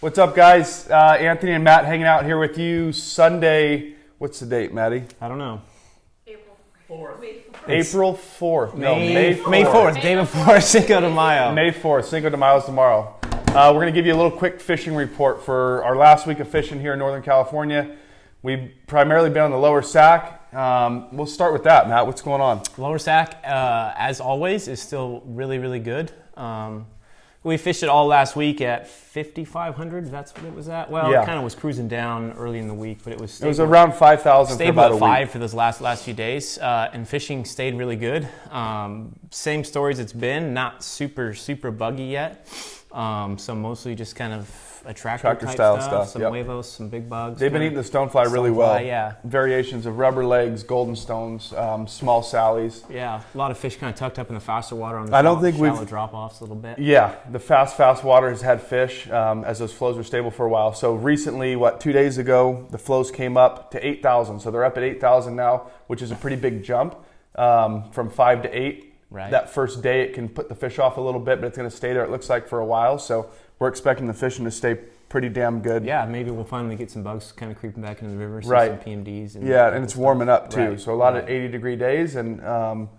What's up, guys? Anthony and Matt hanging out here with you Sunday. What's the date, Maddie? I don't know. April 4th. April 4th. May 4th, day before Cinco de Mayo. May 4th. Cinco de Mayo is tomorrow. We're going to give you a little quick fishing report for our last week of fishing here in Northern California. We've primarily been on the Lower Sac. We'll start with that, Matt. What's going on? Lower Sac, as always, is still really, really good. We fished it all last week at 5,500. That's what it was at. Well, Yeah. It kind of was cruising down early in the week, but it was stable. It was around 5,000 for stable about at a 5 week. for those last few days, and fishing stayed really good. Same stories it's been, not super buggy yet. So mostly just kind of attractor type style stuff. Some yep. huevos, some big bugs. They've been eating the stonefly really well. Yeah. Variations of rubber legs, golden stones, small sallies. Yeah, a lot of fish kind of tucked up in the faster water on the shallow drop-offs a little bit. Yeah, the fast water has had fish as those flows were stable for a while. So recently, 2 days ago, the flows came up to 8,000. So they're up at 8,000 now, which is a pretty big jump from 5 to 8. Right. That first day, it can put the fish off a little bit, but it's going to stay there, it looks like, for a while. So we're expecting the fishing to stay pretty damn good. Yeah, maybe we'll finally get some bugs kind of creeping back into the river, Right. some PMDs. And it's warming up too. Right. So a lot of 80-degree days, and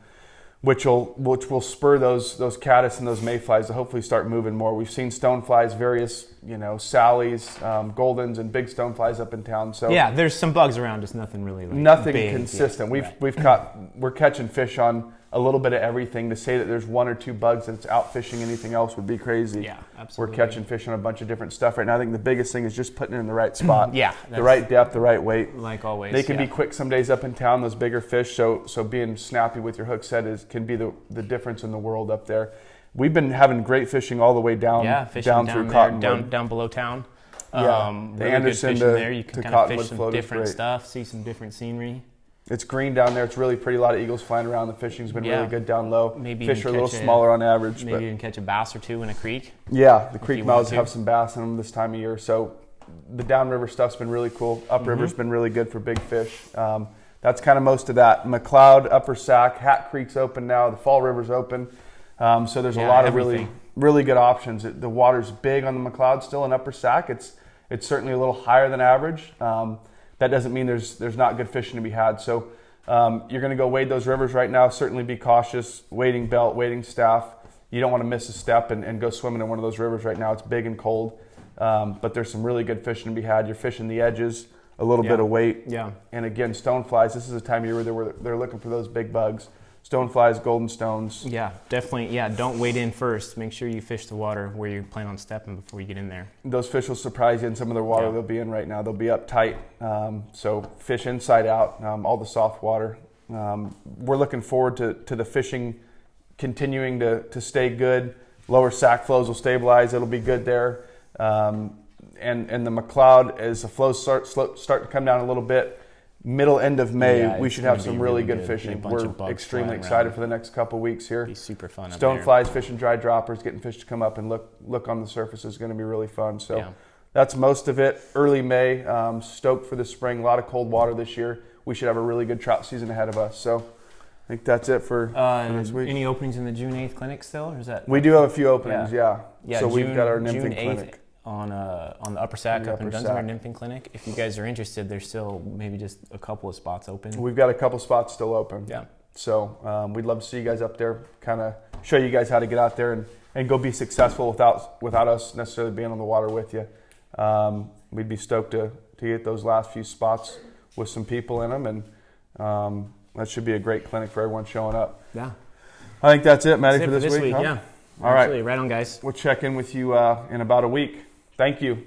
which will spur those caddis and those mayflies to hopefully start moving more. We've seen stoneflies, various sallies, goldens, and big stoneflies up in town. So yeah, there's some bugs around, just nothing really nothing big. consistent. Yeah, We're catching fish on a little bit of everything. To say that there's 1 or 2 bugs that's out fishing anything else would be crazy. Yeah, absolutely. We're catching fish on a bunch of different stuff right now. I think the biggest thing is just putting it in the right spot. Yeah, the right depth, the right weight. Like always. They can be quick some days up in town, those bigger fish. So being snappy with your hook set can be the difference in the world up there. We've been having great fishing all the way down, down through Cottonwood. Down below town. Yeah, the really Anderson good fishing there. You can to kind of fish Cottonwood some different great. stuff, see some different scenery. It's green down there. It's really pretty. A lot of eagles flying around. The fishing's been really good down low. Maybe fish are a little smaller on average. Maybe you can catch a bass or two in a creek. Yeah, the creek mouths have some bass in them this time of year. So the downriver stuff's been really cool. Upriver's been really good for big fish. That's kind of most of that. McLeod, Upper Sac, Hat Creek's open now. The Fall River's open. So there's a lot of really good options. The water's big on the McLeod still in Upper Sac. It's certainly a little higher than average. That doesn't mean there's not good fishing to be had. So you're going to go wade those rivers right now. Certainly be cautious. Wading belt, wading staff. You don't want to miss a step and go swimming in one of those rivers right now. It's big and cold. But there's some really good fishing to be had. You're fishing the edges, a little bit of weight. Yeah. And again, stoneflies. This is a time of year where they're looking for those big bugs. Stoneflies, golden stones. Yeah, definitely. Yeah, don't wade in first. Make sure you fish the water where you plan on stepping before you get in there. Those fish will surprise you in some of the water they'll be in right now. They'll be up tight. So fish inside out, all the soft water. We're looking forward to the fishing continuing to stay good. Lower Sac flows will stabilize. It'll be good there. And the McLeod, as the flows start to come down a little bit, middle end of May, we should have some really good fishing. We're extremely excited for the next couple weeks here. Be super fun. Stoneflies, fishing dry droppers, getting fish to come up and look on the surface is going to be really fun. So that's most of it. Early May, stoked for the spring. A lot of cold water this year. We should have a really good trout season ahead of us. So I think that's it for this week. Any openings in the June 8th clinic still, or is that? We do have a few openings. Yeah. So we've got our nymphing June 8th clinic on the Upper Sac up in Dunsmere Nymphing Clinic. If you guys are interested, there's still maybe just a couple of spots open. We've got a couple spots still open. Yeah. So we'd love to see you guys up there, kind of show you guys how to get out there and go be successful without us necessarily being on the water with you. We'd be stoked to get those last few spots with some people in them, and that should be a great clinic for everyone showing up. Yeah. I think that's it, Maddie, for this week. Huh? Yeah. All right. Right on, guys. We'll check in with you in about a week. Thank you.